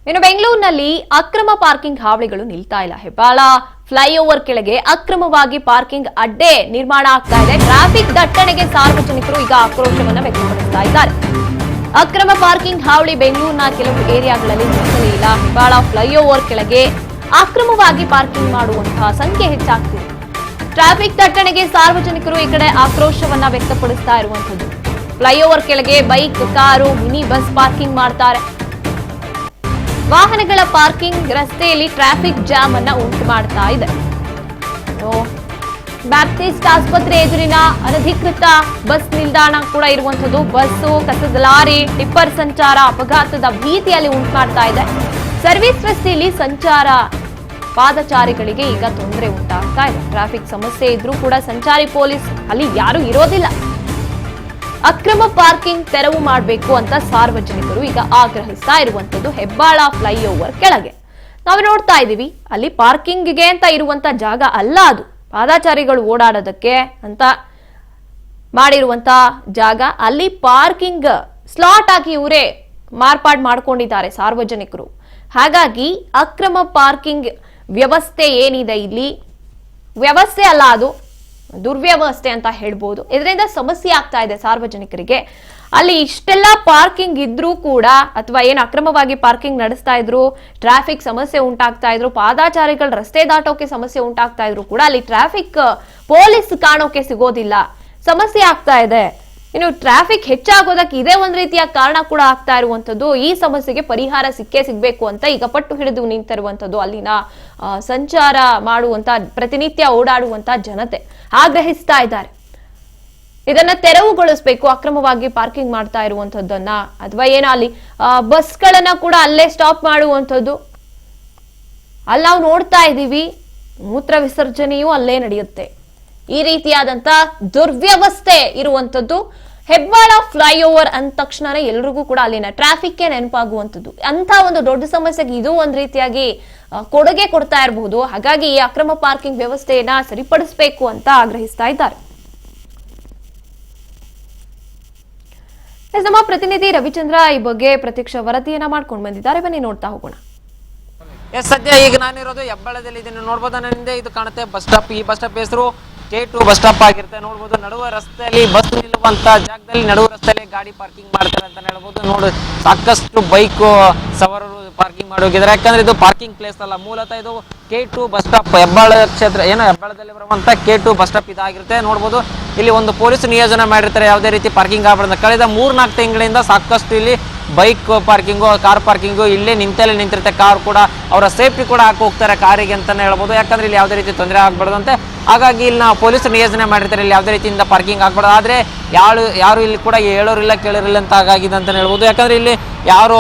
ಇನ್ನು ಬೆಂಗಳೂರಿನಲ್ಲಿ ಅಕ್ರಮ ಪಾರ್ಕಿಂಗ್ ಹಾವಳಿಗಳು ನಿಲ್ತಾ ಇಲ್ಲ. ಹೆಬ್ಬಾಳ ಫ್ಲೈಓವರ್ ಕೆಳಗೆ ಅಕ್ರಮವಾಗಿ ಪಾರ್ಕಿಂಗ್ ಅಡ್ಡೆ ನಿರ್ಮಾಣ ಆಗ್ತಾ ಇದೆ. ಟ್ರಾಫಿಕ್ ದಟ್ಟಣೆಗೆ ಸಾರ್ವಜನಿಕರು ಈಗ ಆಕ್ರೋಶವನ್ನ ವ್ಯಕ್ತಪಡಿಸ್ತಾ ಇದ್ದಾರೆ. ಅಕ್ರಮ ಪಾರ್ಕಿಂಗ್ ಹಾವಳಿ ಬೆಂಗಳೂರಿನ ಕೆಲವು ಏರಿಯಾಗಳಲ್ಲಿ ನಿಲ್ಲಲೇ ಇಲ್ಲ. ಹೆಬ್ಬಾಳ ಫ್ಲೈಓವರ್ ಕೆಳಗೆ ಅಕ್ರಮವಾಗಿ ಪಾರ್ಕಿಂಗ್ ಮಾಡುವಂತಹ ಸಂಖ್ಯೆ ಹೆಚ್ಚಾಗ್ತಿದೆ. ಟ್ರಾಫಿಕ್ ದಟ್ಟಣೆಗೆ ಸಾರ್ವಜನಿಕರು ಈ ಕಡೆ ಆಕ್ರೋಶವನ್ನ ವ್ಯಕ್ತಪಡಿಸ್ತಾ ಇರುವಂತದ್ದು. ಫ್ಲೈಓವರ್ ಕೆಳಗೆ bike, car, mini bus parking ಮಾಡ್ತಾರೆ. ವಾಹನಗಳ ಪಾರ್ಕಿಂಗ್ ರಸ್ತೆಯಲ್ಲಿ ಟ್ರಾಫಿಕ್ ಜಾಮ್ ಅನ್ನ ಉಂಟು ಮಾಡ್ತಾ ಇದೆ. ಬ್ಯಾಪ್ಟಿಸ್ಟ್ ಆಸ್ಪತ್ರೆ ಎದುರಿನ ಅನಧಿಕೃತ ಬಸ್ ನಿಲ್ದಾಣ ಕೂಡ ಇರುವಂತದ್ದು. ಬಸ್ಸು, ಕಸದ ಲಾರಿ, ಟಿಪ್ಪರ್ ಸಂಚಾರ ಅಪಘಾತದ ಭೀತಿಯಲ್ಲಿ ಉಂಟು ಮಾಡ್ತಾ ಇದೆ. ಸರ್ವಿಸ್ ರಸ್ತೆಯಲ್ಲಿ ಸಂಚಾರ ಪಾದಚಾರಿಗಳಿಗೆ ಈಗ ತೊಂದರೆ ಉಂಟಾಗ್ತಾ ಇದೆ. ಟ್ರಾಫಿಕ್ ಸಮಸ್ಯೆ ಇದ್ರೂ ಕೂಡ ಸಂಚಾರಿ ಪೊಲೀಸ್ ಅಲ್ಲಿ ಯಾರು ಇರೋದಿಲ್ಲ. ಅಕ್ರಮ ಪಾರ್ಕಿಂಗ್ ತೆರವು ಮಾಡಬೇಕು ಅಂತ ಸಾರ್ವಜನಿಕರು ಈಗ ಆಗ್ರಹಿಸ್ತಾ ಇರುವಂತದ್ದು. ಹೆಬ್ಬಾಳ ಫ್ಲೈಓವರ್ ಕೆಳಗೆ ನಾವು ನೋಡ್ತಾ ಇದೀವಿ, ಅಲ್ಲಿ ಪಾರ್ಕಿಂಗ್ಗೆ ಅಂತ ಇರುವಂತ ಜಾಗ ಅಲ್ಲ, ಅದು ಪಾದಚಾರಿಗಳು ಓಡಾಡೋದಕ್ಕೆ ಅಂತ ಮಾಡಿರುವಂತ ಜಾಗ. ಅಲ್ಲಿ ಪಾರ್ಕಿಂಗ್ ಸ್ಲಾಟ್ ಆಗಿ ಇವರೇ ಮಾರ್ಪಾಡು ಮಾಡ್ಕೊಂಡಿದ್ದಾರೆ ಸಾರ್ವಜನಿಕರು. ಹಾಗಾಗಿ ಅಕ್ರಮ ಪಾರ್ಕಿಂಗ್ ವ್ಯವಸ್ಥೆ ಏನಿದೆ ಇಲ್ಲಿ ವ್ಯವಸ್ಥೆ ಅಲ್ಲ, ಅದು ದುರ್ವ್ಯವಸ್ಥೆ ಅಂತ ಹೇಳ್ಬೋದು. ಇದರಿಂದ ಸಮಸ್ಯೆ ಆಗ್ತಾ ಇದೆ ಸಾರ್ವಜನಿಕರಿಗೆ. ಅಲ್ಲಿ ಇಷ್ಟೆಲ್ಲ ಪಾರ್ಕಿಂಗ್ ಇದ್ರೂ ಕೂಡ, ಅಥವಾ ಏನು ಅಕ್ರಮವಾಗಿ ಪಾರ್ಕಿಂಗ್ ನಡೆಸ್ತಾ ಇದ್ರು, ಟ್ರಾಫಿಕ್ ಸಮಸ್ಯೆ ಉಂಟಾಗ್ತಾ ಇದ್ರು, ಪಾದಾಚಾರಿಗಳು ರಸ್ತೆ ದಾಟೋಕೆ ಸಮಸ್ಯೆ ಉಂಟಾಗ್ತಾ ಇದ್ರು ಕೂಡ ಅಲ್ಲಿ ಟ್ರಾಫಿಕ್ ಪೊಲೀಸ್ ಕಾಣೋಕೆ ಸಿಗೋದಿಲ್ಲ. ಸಮಸ್ಯೆ ಆಗ್ತಾ ಇದೆ. ಇನ್ನು ಟ್ರಾಫಿಕ್ ಹೆಚ್ಚಾಗೋದಕ್ಕೆ ಇದೇ ಒಂದ್ ರೀತಿಯ ಕಾರಣ ಕೂಡ ಆಗ್ತಾ ಇರುವಂತದ್ದು. ಈ ಸಮಸ್ಯೆಗೆ ಪರಿಹಾರ ಸಿಕ್ಕೇ ಸಿಗ್ಬೇಕು ಅಂತ ಈಗ ಪಟ್ಟು ಹಿಡಿದು ನಿಂತಿರುವಂತದ್ದು ಅಲ್ಲಿನ ಸಂಚಾರ ಮಾಡುವಂತ, ಪ್ರತಿನಿತ್ಯ ಓಡಾಡುವಂತ ಜನತೆ ಆಗ್ರಹಿಸ್ತಾ ಇದ್ದಾರೆ. ಇದನ್ನ ತೆರವುಗೊಳಿಸಬೇಕು, ಅಕ್ರಮವಾಗಿ ಪಾರ್ಕಿಂಗ್ ಮಾಡ್ತಾ ಇರುವಂತದ್ದನ್ನ, ಅಥವಾ ಏನೋ ಅಲ್ಲಿ ಬಸ್ಗಳನ್ನ ಕೂಡ ಅಲ್ಲೇ ಸ್ಟಾಪ್ ಮಾಡುವಂಥದ್ದು. ಅಲ್ಲಿ ನಾವು ನೋಡ್ತಾ ಇದ್ದೀವಿ, ಮೂತ್ರ ವಿಸರ್ಜನೆಯೂ ಅಲ್ಲೇ ನಡೆಯುತ್ತೆ. ಈ ರೀತಿಯಾದಂತ ದುರ್ವ್ಯವಸ್ಥೆ ಇರುವಂತದ್ದು. ಹೆಬ್ಬಾಳ ಫ್ಲೈಓವರ್ ಅಂದ ತಕ್ಷಣನೇ ಎಲ್ರಿಗೂ ಕೂಡ ಅಲ್ಲಿನ ಟ್ರಾಫಿಕ್ಗೆ ನೆನಪಾಗುವಂಥದ್ದು. ಅಂತ ಒಂದು ದೊಡ್ಡ ಸಮಸ್ಯೆಗೆ ಇದು ಒಂದ್ ರೀತಿಯಾಗಿ ಕೊಡುಗೆ ಕೊಡ್ತಾ ಇರಬಹುದು. ಹಾಗಾಗಿ ಈ ಅಕ್ರಮ ಪಾರ್ಕಿಂಗ್ ವ್ಯವಸ್ಥೆಯನ್ನ ಸರಿಪಡಿಸಬೇಕು ಅಂತ ಆಗ್ರಹಿಸ್ತಾ ಇದ್ದಾರೆ. ನಮ್ಮ ಪ್ರತಿನಿಧಿ ರವಿಚಂದ್ರ ಈ ಬಗ್ಗೆ ಪ್ರತ್ಯಕ್ಷ ವರದಿಯನ್ನ ಮಾಡ್ಕೊಂಡು ಬಂದಿದ್ದಾರೆ. ಬನ್ನಿ ನೋಡ್ತಾ ಹೋಗೋಣ. ಸದ್ಯ ಈಗ ನಾನಿರೋದು ಹೆಬ್ಬಾಳದಲ್ಲಿ ಇದನ್ನು ನೋಡ್ಬೋದು. ನನ್ನಿಂದ ಇದು ಕಾಣುತ್ತೆ ಬಸ್ ಸ್ಟಾಪ್. ಈ ಬಸ್ ಸ್ಟಾಪ್ ಹೆಸರು K2 ಬಸ್ ಸ್ಟಾಪ್ ಆಗಿರುತ್ತೆ. ನೋಡ್ಬೋದು, ನಡುವ ರಸ್ತೆಯಲ್ಲಿ ಬಸ್ ನಿಲ್ಲುವಂತ ಜಾಗದಲ್ಲಿ ನಡುವ ರಸ್ತೆಯಲ್ಲಿ ಗಾಡಿ ಪಾರ್ಕಿಂಗ್ ಮಾಡ್ತಾರೆ ಅಂತ ಹೇಳ್ಬೋದು. ನೋಡು, ಸಾಕಷ್ಟು ಬೈಕ್ ಸವಾರರು ಪಾರ್ಕಿಂಗ್ ಮಾಡಿ ಹೋಗಿದ್ದಾರೆ. ಯಾಕಂದ್ರೆ ಇದು ಪಾರ್ಕಿಂಗ್ ಪ್ಲೇಸ್ ಅಲ್ಲ, ಮೂಲತಃ ಇದು K2 ಬಸ್ ಸ್ಟಾಪ್. ಹೆಬ್ಬಾಳ ಕ್ಷೇತ್ರ ಏನೋ ಹೆಬ್ಬಾಳದಲ್ಲಿ ಬರುವಂತ K2 ಬಸ್ ಸ್ಟಾಪ್ ಇದಾಗಿರುತ್ತೆ. ನೋಡ್ಬೋದು, ಇಲ್ಲಿ ಒಂದು ಪೊಲೀಸ್ ನಿಯೋಜನೆ ಮಾಡಿರ್ತಾರೆ, ಯಾವುದೇ ರೀತಿ ಪಾರ್ಕಿಂಗ್ ಆಗಬಾರ್ದು. ಕಳೆದ 3-4 ತಿಂಗಳಿಂದ ಸಾಕಷ್ಟು ಇಲ್ಲಿ ಬೈಕ್ ಪಾರ್ಕಿಂಗು, ಕಾರ್ ಪಾರ್ಕಿಂಗು ಇಲ್ಲೇ ನಿಂತಿರುತ್ತೆ. ಕಾರ್ ಕೂಡ ಅವರ ಸೇಫ್ಟಿ ಕೂಡ ಹಾಕಿ ಹೋಗ್ತಾರೆ ಕಾರಿಗೆ ಅಂತಾನೆ ಹೇಳ್ಬೋದು. ಯಾಕಂದ್ರೆ ಇಲ್ಲಿ ಯಾವುದೇ ರೀತಿ ತೊಂದರೆ ಆಗ್ಬಾರ್ದು ಅಂತ. ಹಾಗಾಗಿ ಇಲ್ಲಿ ನಾವು ಪೊಲೀಸರು ನಿಯೋಜನೆ ಮಾಡಿರ್ತಾರೆ, ಇಲ್ಲಿ ಯಾವುದೇ ರೀತಿಯಿಂದ ಪಾರ್ಕಿಂಗ್ ಆಗ್ಬಾರ್ದು. ಆದರೆ ಯಾರು ಇಲ್ಲಿ ಕೂಡ ಹೇಳೋರಿಲ್ಲ ಕೇಳೋರಿಲ್ಲ ಅಂತ ಆಗಿದೆ ಅಂತ ಹೇಳ್ಬೋದು. ಯಾಕಂದ್ರೆ ಇಲ್ಲಿ ಯಾರು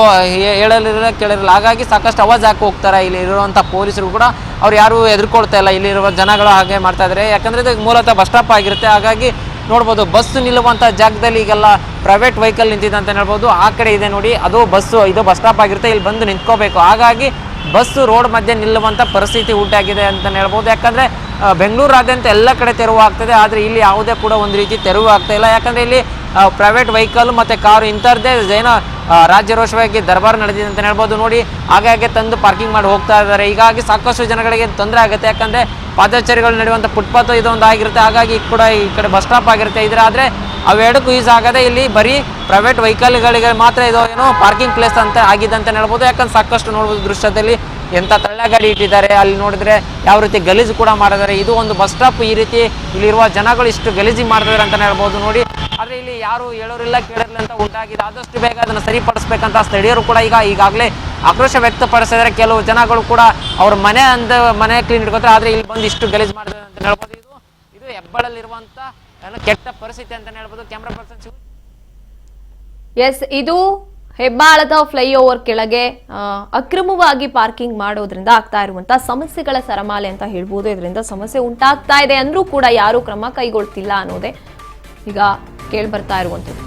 ಹೇಳಲಿಲ್ಲ ಕೇಳಿರಲಿಲ್ಲ. ಹಾಗಾಗಿ ಸಾಕಷ್ಟು ಅವಾಜ್ ಹಾಕಿ ಹೋಗ್ತಾರೆ ಇಲ್ಲಿ ಇರುವಂಥ ಪೊಲೀಸರು ಕೂಡ. ಅವ್ರು ಯಾರು ಎದುರ್ಕೊಳ್ತಾ ಇಲ್ಲ, ಇಲ್ಲಿರುವ ಜನಗಳು ಹಾಗೆ ಮಾಡ್ತಾ ಇದ್ದಾರೆ. ಯಾಕಂದ್ರೆ ಇದು ಮೂಲತಃ ಬಸ್ ಸ್ಟಾಪ್ ಆಗಿರುತ್ತೆ. ಹಾಗಾಗಿ ನೋಡ್ಬೋದು, ಬಸ್ ನಿಲ್ಲುವಂಥ ಜಾಗದಲ್ಲಿ ಈಗೆಲ್ಲ ಪ್ರೈವೇಟ್ ವೆಹಿಕಲ್ ನಿಂತಿದೆ ಅಂತ ಹೇಳ್ಬೋದು. ಆ ಕಡೆ ಇದೆ ನೋಡಿ, ಅದು ಬಸ್ಸು, ಇದು ಬಸ್ ಸ್ಟಾಪ್ ಆಗಿರುತ್ತೆ. ಇಲ್ಲಿ ಬಂದು ನಿಂತ್ಕೋಬೇಕು. ಹಾಗಾಗಿ ಬಸ್ಸು ರೋಡ್ ಮಧ್ಯೆ ನಿಲ್ಲುವಂಥ ಪರಿಸ್ಥಿತಿ ಉಂಟಾಗಿದೆ ಅಂತ ಹೇಳ್ಬೋದು. ಯಾಕಂದರೆ ಬೆಂಗಳೂರಾದ್ಯಂತ ಎಲ್ಲ ಕಡೆ ತೆರವು ಆಗ್ತದೆ, ಆದರೆ ಇಲ್ಲಿ ಯಾವುದೇ ಕೂಡ ಒಂದು ರೀತಿ ತೆರವು ಆಗ್ತಾ ಇಲ್ಲ. ಯಾಕಂದರೆ ಇಲ್ಲಿ ಪ್ರೈವೇಟ್ ವೆಹಿಕಲ್ ಮತ್ತು ಕಾರು ಇಂಥದ್ದೇ ಏನೋ ರಾಜ್ಯರೋಷವಾಗಿ ದರ್ಬಾರ್ ನಡೆದಿದೆ ಅಂತ ಹೇಳ್ಬೋದು. ನೋಡಿ, ಹಾಗಾಗಿ ತಂದು ಪಾರ್ಕಿಂಗ್ ಮಾಡಿ ಹೋಗ್ತಾ ಇದ್ದಾರೆ. ಹೀಗಾಗಿ ಸಾಕಷ್ಟು ಜನಗಳಿಗೆ ತೊಂದರೆ ಆಗುತ್ತೆ. ಯಾಕಂದರೆ ಪಾದಚಾರಿಗಳು ನಡೆಯುವಂಥ ಫುಟ್ಪಾತ್ ಇದೊಂದು ಆಗಿರುತ್ತೆ. ಹಾಗಾಗಿ ಈ ಕಡೆ ಬಸ್ ಸ್ಟಾಪ್ ಆಗಿರುತ್ತೆ. ಆದರೆ ಅವೆರಡಕ್ಕೂ ಯೂಸ್ ಆಗದೆ ಇಲ್ಲಿ ಬರೀ ಪ್ರೈವೇಟ್ ವೆಹಿಕಲ್ಗಳಿಗೆ ಮಾತ್ರ ಇದು ಏನೋ ಪಾರ್ಕಿಂಗ್ ಪ್ಲೇಸ್ ಅಂತ ಆಗಿದೆ ಅಂತ ಹೇಳ್ಬೋದು. ಯಾಕಂದ್ರೆ ಸಾಕಷ್ಟು ನೋಡ್ಬೋದು ದೃಶ್ಯದಲ್ಲಿ ಎಂಥ ತಳ್ಳಗಾಡಿ ಇಟ್ಟಿದ್ದಾರೆ. ಅಲ್ಲಿ ನೋಡಿದ್ರೆ ಯಾವ ರೀತಿ ಗಲೀಜು ಕೂಡ ಮಾಡಿದ್ದಾರೆ. ಇದು ಒಂದು ಬಸ್ ಸ್ಟಾಪ್. ಈ ರೀತಿ ಇಲ್ಲಿರುವ ಜನಗಳು ಇಷ್ಟು ಗಲೀಜು ಮಾಡ್ತಿದ್ದಾರೆ ಅಂತ ಹೇಳ್ಬೋದು. ನೋಡಿ, ಆದರೆ ಇಲ್ಲಿ ಯಾರು ಹೇಳೋರಿಲ್ಲ ಕೇಳೋರಿಲ್ಲ ಅಂತ ಉಂಟಾಗಿದೆ. ಆದಷ್ಟು ಬೇಗ ಅದನ್ನು ಸರಿಪಡಿಸ್ಬೇಕಂತ ಸ್ಥಳೀಯರು ಕೂಡ ಈಗಾಗಲೇ ಆಕ್ರೋಶ ವ್ಯಕ್ತಪಡಿಸಿದರೆ. ಕೆಲವು ಜನಗಳು ಕೂಡ ಅವ್ರ ಮನೆ ಕ್ಲೀನ್ ಇಟ್ಕೋತಾರೆ, ಆದರೆ ಇಲ್ಲಿ ಬಂದು ಇಷ್ಟು ಗಲೀಜು ಮಾಡ್ತಾರೆ ಅಂತ ಹೇಳ್ಬೋದು. ಇದು ಹೆಬ್ಬಾಳಲ್ಲಿರುವಂಥ ಕೆಟ್ಟ ಪರಿಸ್ಥಿತಿ ಅಂತ ಹೇಳ್ಬೋದು. ಕ್ಯಾಮ್ರಾ ಪರ್ಸನ್ ಎಸ್, ಇದು ಹೆಬ್ಬಾಳದ ಫ್ಲೈಓವರ್ ಕೆಳಗೆ ಅಕ್ರಮವಾಗಿ ಪಾರ್ಕಿಂಗ್ ಮಾಡೋದ್ರಿಂದ ಆಗ್ತಾ ಇರುವಂತಹ ಸಮಸ್ಯೆಗಳ ಸರಮಾಲೆ ಅಂತ ಹೇಳ್ಬೋದು. ಇದರಿಂದ ಸಮಸ್ಯೆ ಉಂಟಾಗ್ತಾ ಇದೆ ಅಂದ್ರೂ ಕೂಡ ಯಾರು ಕ್ರಮ ಕೈಗೊಳ್ತಿಲ್ಲ ಅನ್ನೋದೇ ಈಗ ಕೇಳಿ ಬರ್ತಾ ಇರುವಂತದ್ದು.